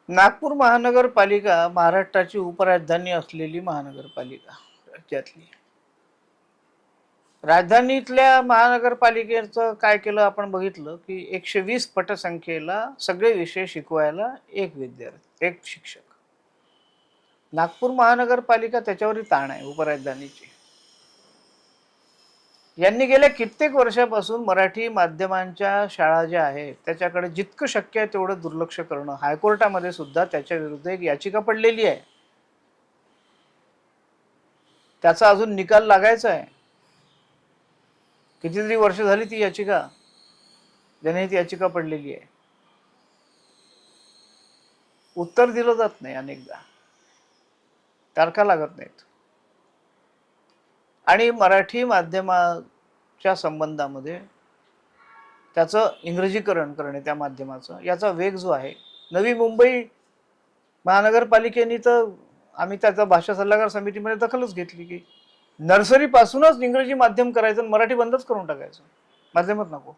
नागपूर महानगरपालिका महाराष्ट्राची उपराजधानी असलेली महानगरपालिका राज्यातली. राजधानीतल्या महानगरपालिकेचं काय केलं आपण बघितलं की 120 पटसंख्येला सगळे विषय शिकवायला एक विद्यार्थी, एक शिक्षक. नागपूर महानगरपालिका त्याच्यावरही ताण आहे उपराजधानीची. यांनी गेल्या कित्येक वर्षापासून मराठी माध्यमांच्या शाळा ज्या आहेत त्याच्याकडे जितकं शक्य आहे तेवढं दुर्लक्ष करणं. हायकोर्टामध्ये सुद्धा त्याच्या विरुद्ध एक याचिका पडलेली आहे. त्याचा अजून निकाल लागायचा आहे. कितीतरी वर्ष झाली ती याचिका, ज्याने ती याचिका पडलेली आहे. उत्तर दिलं जात नाही, अनेकदा तारखा लागत नाहीत. आणि मराठी माध्यमाच्या संबंधामध्ये त्याचं इंग्रजीकरण करणे, त्या माध्यमाचं याचा वेग जो आहे, नवी मुंबई महानगरपालिकेने तर आम्ही त्याचा भाषा सल्लागार समितीमध्ये दखलच घेतली की नर्सरीपासूनच इंग्रजी माध्यम करायचं आणि मराठी बंदच करून टाकायचं, माध्यमात नको.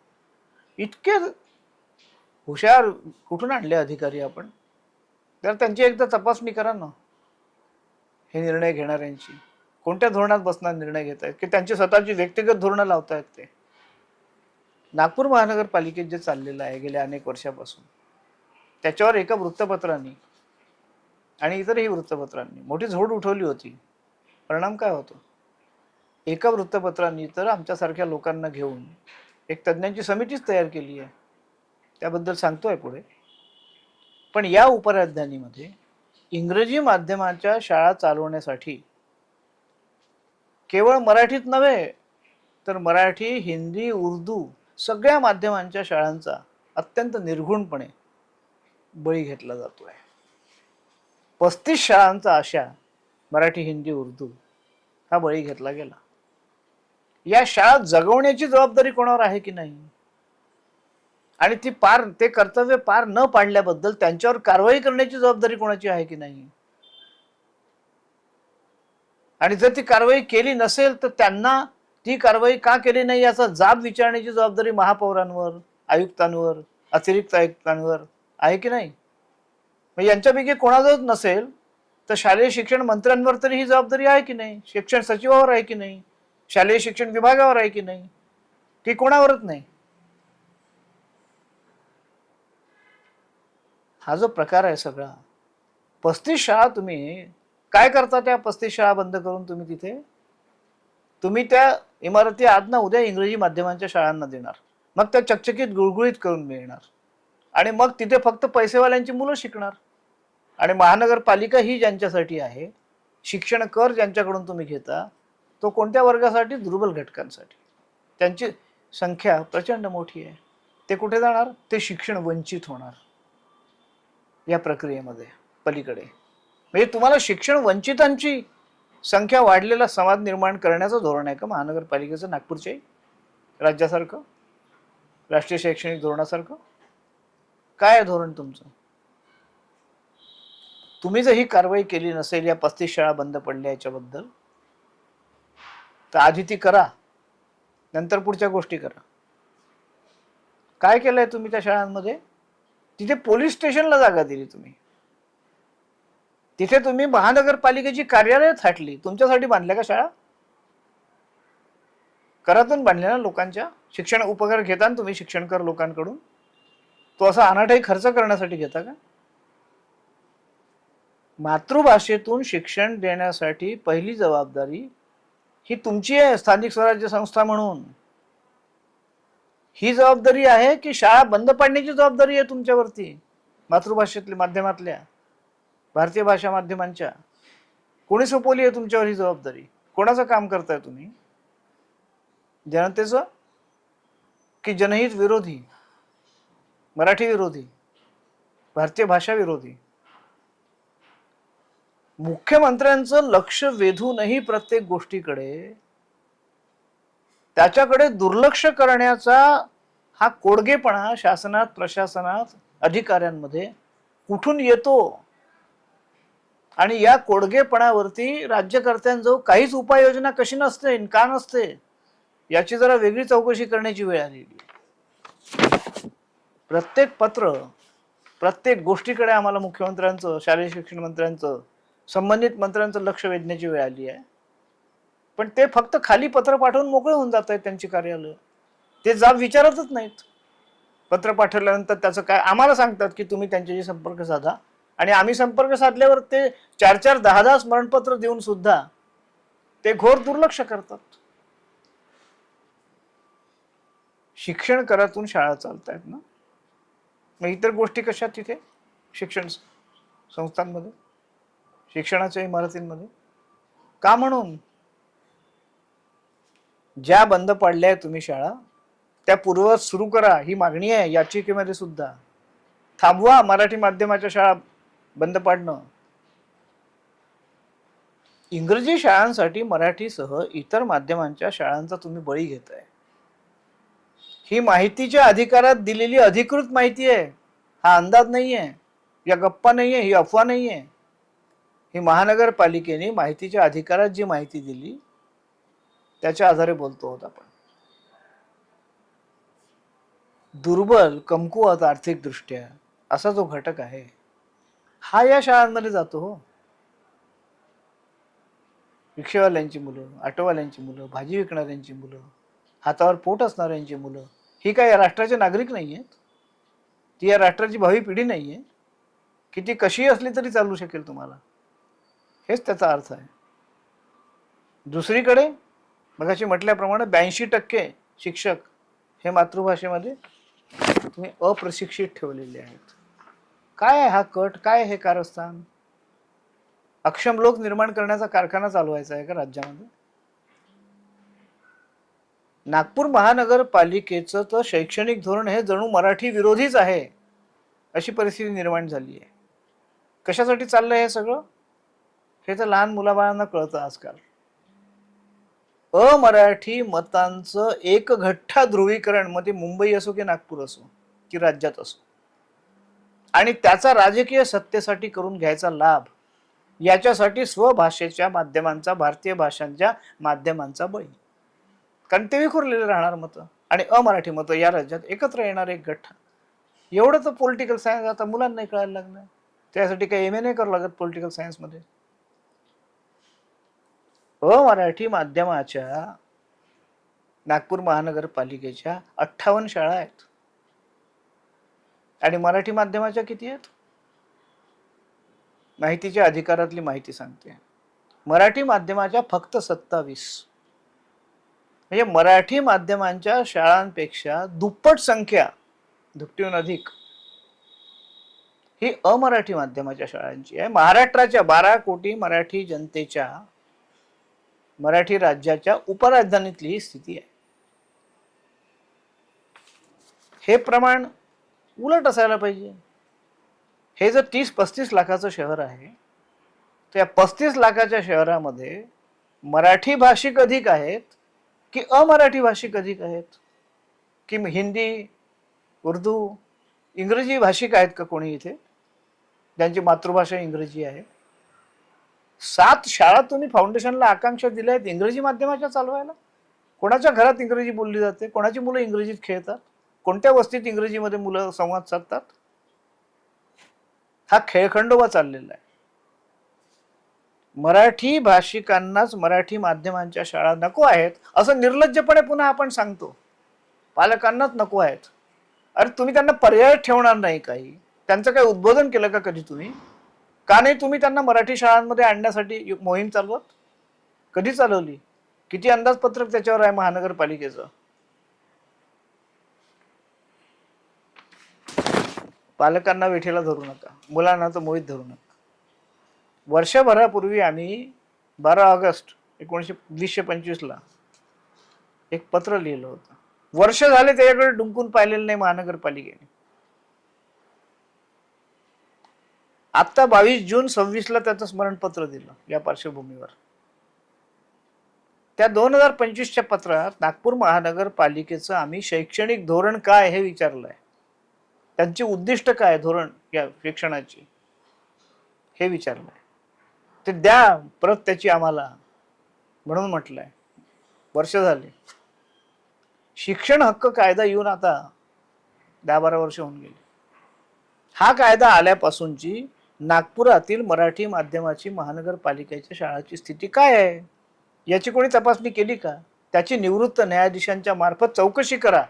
इतके हुशार कुठून आणले अधिकारी आपण? तर त्यांची एकदा तपासणी करा ना, हे निर्णय घेणाऱ्यांची. कोणत्या धोरणात बसणार निर्णय घेत आहेत की त्यांची स्वतःची व्यक्तिगत धोरणं लावतायत ते? नागपूर महानगरपालिकेत जे चाललेलं आहे गेल्या अनेक वर्षापासून, त्याच्यावर एका वृत्तपत्रांनी आणि इतरही वृत्तपत्रांनी मोठी झोड उठवली होती. परिणाम काय होतो? एका वृत्तपत्रांनी तर आमच्यासारख्या लोकांना घेऊन एक तज्ज्ञांची समितीच तयार केली आहे. त्याबद्दल सांगतोय पुढे. पण या उपराजधानीमध्ये इंग्रजी माध्यमाच्या शाळा चालवण्यासाठी केवळ मराठीत नव्हे तर मराठी, हिंदी, उर्दू सगळ्या माध्यमांच्या शाळांचा अत्यंत निर्घुणपणे बळी घेतला जातोय. 35 शाळांचा अशा मराठी, हिंदी, उर्दू हा बळी घेतला गेला. या शाळा जगवण्याची जबाबदारी कोणावर आहे की नाही? आणि ते कर्तव्य पार न पाडल्याबद्दल त्यांच्यावर कारवाई करण्याची जबाबदारी कोणाची आहे की नाही? आणि जर ती कारवाई केली नसेल तर त्यांना ती कारवाई का केली नाही याचा जाब विचारण्याची जबाबदारी महापौरांवर, आयुक्तांवर, अतिरिक्त आयुक्तांवर आहे की नाही? यांच्यापैकी कोणाजवळ नसेल तर शालेय शिक्षण मंत्र्यांवर तरी ही जबाबदारी आहे की नाही? शिक्षण सचिवावर आहे की नाही? शालेय शिक्षण विभागावर आहे की नाही? की कोणावरच नाही? हा जो प्रकार आहे सगळा, 35 शाळा तुम्ही काय करता? त्या 35 शाळा बंद करून तुम्ही त्या इमारती आज ना उद्या इंग्रजी माध्यमांच्या शाळांना देणार. मग त्या चकचकीत गुळगुळीत करून मिळणार आणि मग तिथे फक्त पैसेवाल्यांची मुलं शिकणार. आणि महानगरपालिका ही ज्यांच्यासाठी आहे, शिक्षण कर ज्यांच्याकडून तुम्ही घेता, तो कोणत्या वर्गासाठी? दुर्बल घटकांसाठी. त्यांची संख्या प्रचंड मोठी आहे. ते कुठे जाणार? ते शिक्षण वंचित होणार या प्रक्रियेमध्ये पलीकडे. म्हणजे तुम्हाला शिक्षण वंचितांची संख्या वाढलेला समाज निर्माण करण्याचं धोरण आहे का महानगरपालिकेचं? नागपूरच्या राज्यासारखं, राष्ट्रीय शैक्षणिक धोरणासारखं? काय आहे धोरण तुमचं? तुम्ही जर ही कारवाई केली नसेल या 35 शाळा बंद पडल्या याच्याबद्दल, तर आधी ती करा, नंतर पुढच्या गोष्टी करा. काय केलंय तुम्ही त्या शाळांमध्ये? तिथे पोलीस स्टेशनला जागा दिली तुम्ही. तिथे तुम्ही महानगरपालिकेची कार्यालय थाटली. तुमच्यासाठी बांधल्या का शाळा? करातून बांधल्या ना लोकांच्या. शिक्षण उपकार घेता तुम्ही शिक्षण कर लोकांकडून. तो असा अनाठाई खर्च करण्यासाठी घेता का? मातृभाषेतून शिक्षण देण्यासाठी पहिली जबाबदारी ही तुमची आहे स्थानिक स्वराज्य संस्था म्हणून. ही जबाबदारी आहे की शाळा बंद पाडण्याची जबाबदारी आहे तुमच्यावरती? मातृभाषेतल्या माध्यमातल्या भारतीय भाषा माध्यमांच्या कोणी सोपवली आहे तुमच्यावर ही जबाबदारी? कोणाचं काम करताय तुम्ही? जनतेचं की जनहित विरोधी, मराठी विरोधी, भारतीय भाषा विरोधी? मुख्यमंत्र्यांचं लक्ष वेधूनही प्रत्येक गोष्टीकडे त्याच्याकडे दुर्लक्ष करण्याचा हा कोडगेपणा शासनात, प्रशासनात, अधिकाऱ्यांमध्ये कुठून येतो? आणि या कोडगेपणावरती राज्यकर्त्यांजवळ काहीच उपाययोजना कशी नसते, का नसते, याची जरा वेगळी चौकशी करण्याची वेळ आलेली. प्रत्येक पत्र प्रत्येक गोष्टीकडे आम्हाला मुख्यमंत्र्यांचं, शालेय शिक्षण मंत्र्यांचं, संबंधित मंत्र्यांचं लक्ष वेधण्याची वेळ आली आहे. पण ते फक्त खाली पत्र पाठवून मोकळे होऊन जात आहेत त्यांची कार्यालय. ते जाब विचारतच नाहीत. पत्र पाठवल्यानंतर त्याचं काय आम्हाला सांगतात की तुम्ही त्यांच्याशी संपर्क साधा, आणि आम्ही संपर्क साधल्यावर ते 4-4, 10-10 स्मरणपत्र देऊन सुद्धा ते घोर दुर्लक्ष करतात. शिक्षण करातून शाळा चालतायत ना, मग इतर गोष्टी कशा तिथे शिक्षण संस्थांमध्ये, शिक्षणाच्या इमारतींमध्ये का? म्हणून ज्या बंद पाडल्या तुम्ही शाळा त्या पूर्ववत सुरू करा, ही मागणी आहे याचिकेमध्ये सुद्धा. थांबवा मराठी माध्यमाच्या शाळा बंद पाडणं. इंग्रजी शाळांसाठी मराठीसह इतर माध्यमांच्या शाळांचा तुम्ही बळी घेताय. ही माहितीच्या अधिकारात दिलेली अधिकृत माहिती आहे. हा अंदाज नाहीये, या गप्पा नाहीये, ही अफवा नाहीये. ही महानगरपालिकेने माहितीच्या अधिकारात जी माहिती दिली त्याच्या आधारे बोलतो होत आपण. दुर्बल, कमकुवत आर्थिक दृष्ट्या असा जो घटक आहे हा या शाळांमध्ये जातो. हो, रिक्षावाल्यांची मुलं, ऑटोवाल्यांची मुलं, भाजी विकणाऱ्यांची मुलं, हातावर पोट असणाऱ्यांची मुलं, ही काय या राष्ट्राचे नागरिक नाही आहेत? ती या राष्ट्राची भावी पिढी नाहीये की ती कशी असली तरी चालू शकेल तुम्हाला? हेच त्याचा अर्थ आहे. दुसरीकडे मगाशी म्हटल्याप्रमाणे 82% शिक्षक हे मातृभाषेमध्ये तुम्ही अप्रशिक्षित ठेवलेले आहेत. काय आहे हा कट? काय हे कारस्थान? अक्षम लोक निर्माण करण्याचा कारखाना चालवायचा आहे का राज्यामध्ये? नागपूर महानगरपालिकेचं तर शैक्षणिक धोरण हे जणू मराठी विरोधीच आहे अशी परिस्थिती निर्माण झाली आहे. कशासाठी चाललंय हे सगळं? हे तर लहान मुलाबाळांना कळतं आजकाल. अमराठी मतांचं एक घट्टा ध्रुवीकरण, मग ते मुंबई असो की नागपूर असो की राज्यात असो, आणि त्याचा राजकीय सत्तेसाठी करून घ्यायचा लाभ, याच्यासाठी स्वभाषेच्या माध्यमांचा, भारतीय भाषांच्या माध्यमांचा बळी. कारण ते विखुरलेले राहणार मतं आणि अमराठी मतं या राज्यात एकत्र येणार एक गठ्ठा. एवढं तर पॉलिटिकल सायन्स आता मुलांना कळायला लागलं. त्यासाठी काही MA नाही करावं लागत पॉलिटिकल सायन्समध्ये. अमराठी माध्यमाच्या नागपूर महानगरपालिकेच्या 58 शाळा आहेत आणि मराठी माध्यमाच्या किती आहेत? माहितीच्या अधिकारातली माहिती सांगते, मराठी माध्यमाच्या फक्त 27. म्हणजे मराठी माध्यमांच्या शाळांपेक्षा दुप्पट संख्या, दुपटीहून अधिक ही अमराठी माध्यमाच्या शाळांची आहे. महाराष्ट्राच्या 12 कोटी मराठी जनतेच्या, मराठी राज्याच्या उपराजधानीतली ही स्थिती आहे. हे प्रमाण उलट असायला पाहिजे. हे जर 30-35 लाखाचं शहर आहे, तर या 35 लाखाच्या शहरामध्ये मराठी भाषिक अधिक आहेत की अमराठी भाषिक अधिक आहेत? की हिंदी, उर्दू, इंग्रजी भाषिक आहेत का कोणी इथे ज्यांची मातृभाषा इंग्रजी आहे? 7 शाळा तुम्ही फाउंडेशनला आकांक्षा दिल्या आहेत इंग्रजी माध्यमाच्या चालवायला. कोणाच्या घरात इंग्रजी बोलली जाते? कोणाची मुलं इंग्रजीत खेळतात? कोणत्या वस्तीत इंग्रजीमध्ये मुलं संवाद साधतात? हा खेळखंडोबा चाललेला आहे. मराठी भाषिकांनाच मराठी माध्यमांच्या शाळा नको आहेत असं निर्लज्जपणे पुन्हा आपण सांगतो. पालकांनाच नको आहेत. अरे तुम्ही त्यांना पर्याय ठेवणार नाही काही? त्यांचं काही उद्बोधन केलं का कधी तुम्ही? का नाही तुम्ही त्यांना मराठी शाळांमध्ये आणण्यासाठी मोहीम चालवत? कधी चालवली? किती अंदाजपत्रक त्याच्यावर आहे महानगरपालिकेचं? पालकांना वेठीला धरू नका, मुलांना तर मोहित धरू नका. वर्षभरापूर्वी आम्ही 12 ऑगस्ट 1925 एक पत्र लिहिलं होतं. वर्ष झाले त्याच्याकडे डुंकून पाहिलेलं नाही महानगरपालिकेने. आता 22 जून 26 त्याचं स्मरणपत्र दिलं या पार्श्वभूमीवर. त्या 2025च्या पत्रात नागपूर महानगरपालिकेचं आम्ही शैक्षणिक धोरण काय हे विचारलंय. त्यांची उद्दिष्ट काय धोरण या शिक्षणाची हे विचारलंय. ते द्या परत त्याची आम्हाला, म्हणून म्हटलंय. वर्ष झाले. शिक्षण हक्क कायदा येऊन आता 10-12 वर्ष होऊन गेली. हा कायदा आल्यापासूनची नागपुरातील मराठी माध्यमाची महानगरपालिकेच्या शाळांची स्थिती काय आहे याची कोणी तपासणी केली का? त्याची निवृत्त न्यायाधीशांच्या मार्फत चौकशी करा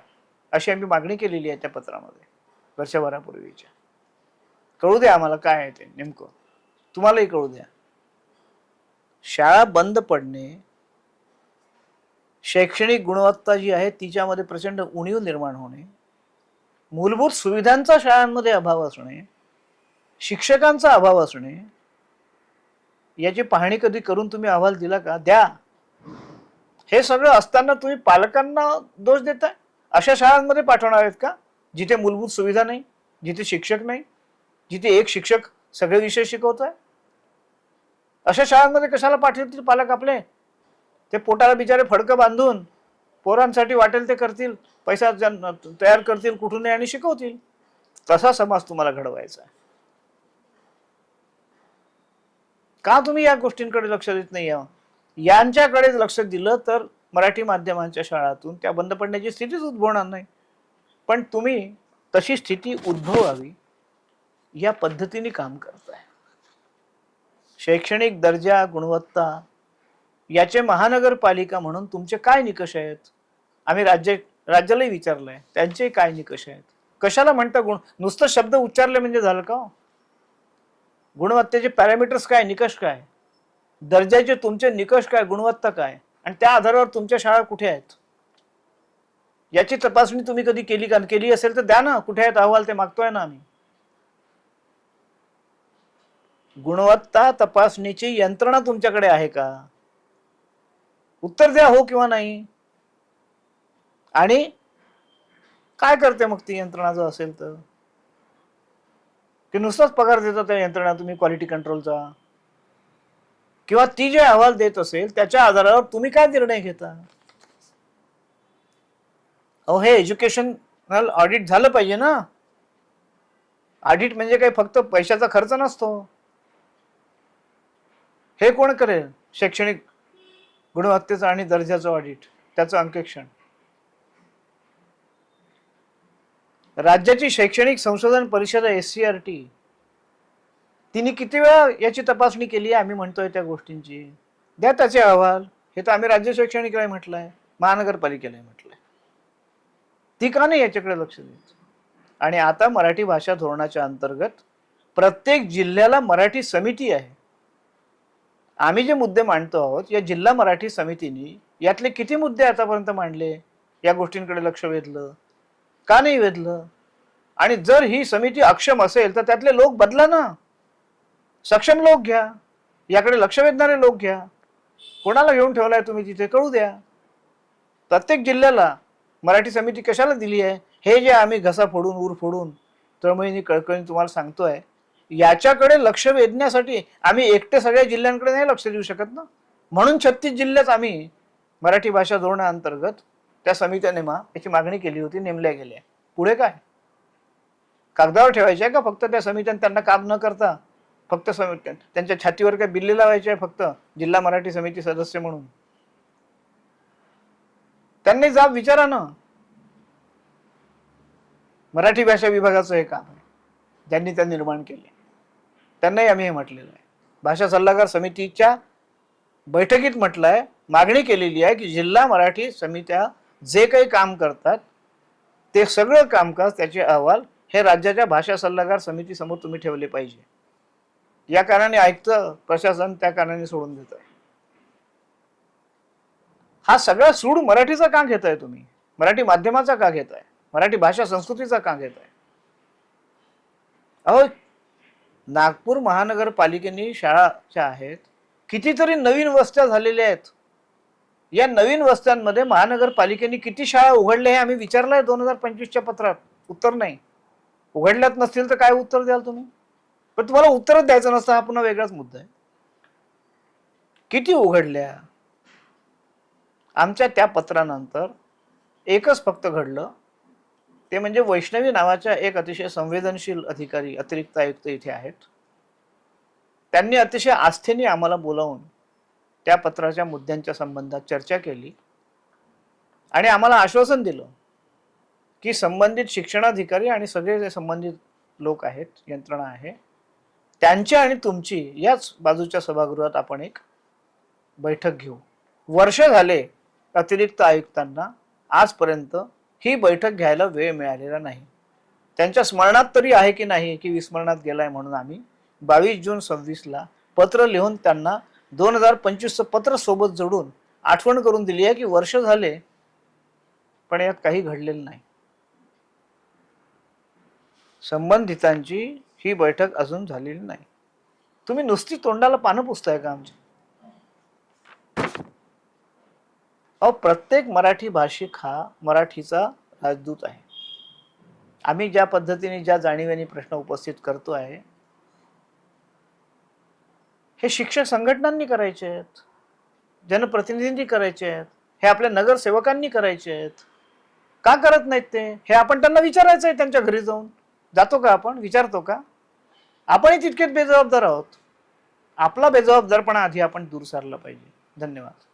अशी आम्ही मागणी केलेली आहे त्या पत्रामध्ये वर्षभरापूर्वीच्या. कळू द्या आम्हाला काय आहे ते नेमकं, तुम्हालाही कळू द्या. शाळा बंद पडणे, शैक्षणिक गुणवत्ता जी आहे तिच्यामध्ये प्रचंड उणीव निर्माण होणे, मूलभूत सुविधांचा शाळांमध्ये अभाव असणे, शिक्षकांचा अभाव असणे, याची पाहणी कधी करून तुम्ही अहवाल दिला का? द्या. हे सगळं असताना तुम्ही पालकांना दोष देताय. अशा शाळांमध्ये पाठवणार आहेत का जिथे मूलभूत सुविधा नाही, जिथे शिक्षक नाही, जिथे एक शिक्षक सगळे विषय शिकवतोय? अशा शाळांमध्ये कशाला पाठवतील पालक आपले? ते पोटाला बिचारे फडकं बांधून पोरांसाठी वाटेल ते करतील, पैसा तयार करतील कुठून आणि शिकवतील. तसा समाज तुम्हाला घडवायचा आहे. का तुम्ही या गोष्टींकडे लक्ष देत नाही? यांच्याकडे लक्ष दिलं तर मराठी माध्यमांच्या शाळातून त्या बंद पडण्याची स्थितीच उद्भवणार नाही. पण तुम्ही तशी स्थिती उद्भवावी या पद्धतीने काम करताय. शैक्षणिक दर्जा, गुणवत्ता याचे महानगरपालिका म्हणून तुमचे काय निकष आहेत? आम्ही राज्यालाही विचारलंय, त्यांचे काय निकष आहेत? कशाला म्हणता नुसतं शब्द उच्चारले म्हणजे झालं का? गुणवत्तेचे पॅरामीटर्स काय, निकष काय, दर्जाचे तुमचे निकष काय, गुणवत्ता काय, आणि त्या आधारावर तुमच्या शाळा कुठे आहेत याची तपासणी तुम्ही कधी केली का? केली असेल तर द्या ना, कुठे आहेत अहवाल, ते मागतोय ना आम्ही. गुणवत्ता तपासणीची यंत्रणा तुमच्याकडे आहे का? उत्तर द्या, हो किंवा नाही. आणि काय करते मग ती यंत्रणा जर असेल तर? की नुसताच पगार देता त्या यंत्रणा तुम्ही क्वालिटी कंट्रोलचा? किंवा ती जे अहवाल देत असेल त्याच्या आधारावर तुम्ही काय निर्णय घेता? अहो, हे एज्युकेशनल ऑडिट झालं पाहिजे ना. ऑडिट म्हणजे काही फक्त पैशाचा खर्च नसतो. हे कोण करेल? शैक्षणिक गुणवत्तेचं आणि दर्जाचं ऑडिट, त्याचं अंकेक्षण. राज्याची शैक्षणिक संशोधन परिषद SCRT तिने किती वेळा याची तपासणी केली आहे? आम्ही म्हणतोय त्या गोष्टींची द्या त्याचे अहवाल. हे तर आम्ही राज्य शैक्षणिकला म्हटलंय, महानगरपालिकेला म्हटलंय. ती का नाही याच्याकडे लक्ष देत? आणि आता मराठी भाषा धोरणाच्या अंतर्गत प्रत्येक जिल्ह्याला मराठी समिती आहे. आम्ही जे मुद्दे मांडतो आहोत या जिल्हा मराठी समितीने यातले किती मुद्दे आतापर्यंत मांडले? या गोष्टींकडे लक्ष वेधलं का नाही वेधलं? आणि जर ही समिती अक्षम असेल तर त्यातले लोक बदला ना, सक्षम लोक घ्या, याकडे लक्ष वेधणारे लोक घ्या. कोणाला घेऊन ठेवलाय तुम्ही तिथे? कळू द्या. प्रत्येक जिल्ह्याला मराठी समिती कशाला दिली आहे? हे जे आम्ही घसा फोडून ऊर फोडून तळमळीने कळकळीने तुम्हाला सांगतोय, याच्याकडे लक्ष वेधण्यासाठी आम्ही एकटे सगळ्या जिल्ह्यांकडे नाही लक्ष देऊ शकत ना. म्हणून 36 जिल्ह्यात आम्ही मराठी भाषा धोरणाअंतर्गत त्या समित्या याची मागणी केली होती, नेमल्या गेल्या. पुढे काय? कागदावर ठेवायचे का फक्त त्या समित्यांनी? त्यांना काम न करता फक्त त्यांच्या छातीवर काय बिल्ले लावायचे आहे फक्त जिल्हा मराठी समिती सदस्य म्हणून? त्यांनी जाब विचारा ना. मराठी भाषा विभागाचं हे काम आहे, ज्यांनी त्या निर्माण केले त्यांनाही आम्ही हे म्हटलेलं आहे. भाषा सल्लागार समितीच्या बैठकीत म्हटलंय, मागणी केलेली आहे की जिल्हा मराठी समित्या जे काही काम करतात ते सगळं कामकाज, त्याचे अहवाल हे राज्याच्या भाषा सल्लागार समितीसमोर तुम्ही ठेवले पाहिजे. या कारणाने ऐकतं प्रशासन, त्या कारणाने सोडून देत आहे. हा सगळा सूड मराठीचा का घेताय तुम्ही? मराठी माध्यमाचा का घेताय? मराठी भाषा संस्कृतीचा का घेताय? अहो, नागपूर महानगरपालिकेने शाळा ज्या आहेत, कितीतरी नवीन वस्त्या झालेल्या आहेत. या नवीन वस्त्यांमध्ये महानगरपालिकेने किती शाळा उघडल्या हे आम्ही विचारलंय 2025च्या पत्रात. उत्तर नाही. उघडल्यात नसतील तर काय उत्तर द्याल तुम्ही? पण तुम्हाला उत्तरच द्यायचं नसतं, हा पुन्हा वेगळाच मुद्दा आहे. किती उघडल्या? आमच्या त्या पत्रानंतर एकच फक्त घडलं, ते म्हणजे वैष्णवी नावाच्या एक अतिशय संवेदनशील अधिकारी, अतिरिक्त आयुक्त इथे आहेत. त्यांनी अतिशय आस्थेने आम्हाला बोलावून त्या पत्राच्या मुद्द्यांच्या संबंधात चर्चा केली आणि आम्हाला आश्वासन दिलं की संबंधित शिक्षणाधिकारी आणि सगळे जे संबंधित लोक आहेत, यंत्रणा आहे, त्यांची आणि तुमची याच बाजूच्या सभागृहात आपण एक बैठक घेऊ. वर्ष झाले अतिरिक्त आयुक्तांना आजपर्यंत ही बैठक घ्यायला वेळ मिळालेला नाही. त्यांच्या स्मरणात तरी आहे की नाही की विस्मरणात गेलाय, म्हणून आम्ही 22 जून 26ला पत्र लिहून त्यांना 2025चं पत्र सोबत जोडून आठवण करून दिली आहे की वर्ष झाले पण यात काही घडलेलं नाही. संबंधितांची ही बैठक अजून झालेली नाही. तुम्ही नुसती तोंडाला पानं पुसताय का आमची? अहो, प्रत्येक मराठी भाषिक हा मराठीचा राजदूत आहे. आम्ही ज्या पद्धतीने ज्या जाणीवेने प्रश्न उपस्थित करतो आहे, हे शिक्षक संघटनांनी करायचे आहेत, जनप्रतिनिधींनी करायचे आहेत, हे आपल्या नगरसेवकांनी करायचे आहेत. का करत नाहीत ते? हे आपण त्यांना विचारायचं आहे. त्यांच्या घरी जाऊन जातो का आपण? विचारतो का? आपणही तितकेच बेजबाबदार आहोत. आपला बेजबाबदारपणा आधी आपण दूर सारला पाहिजे. धन्यवाद.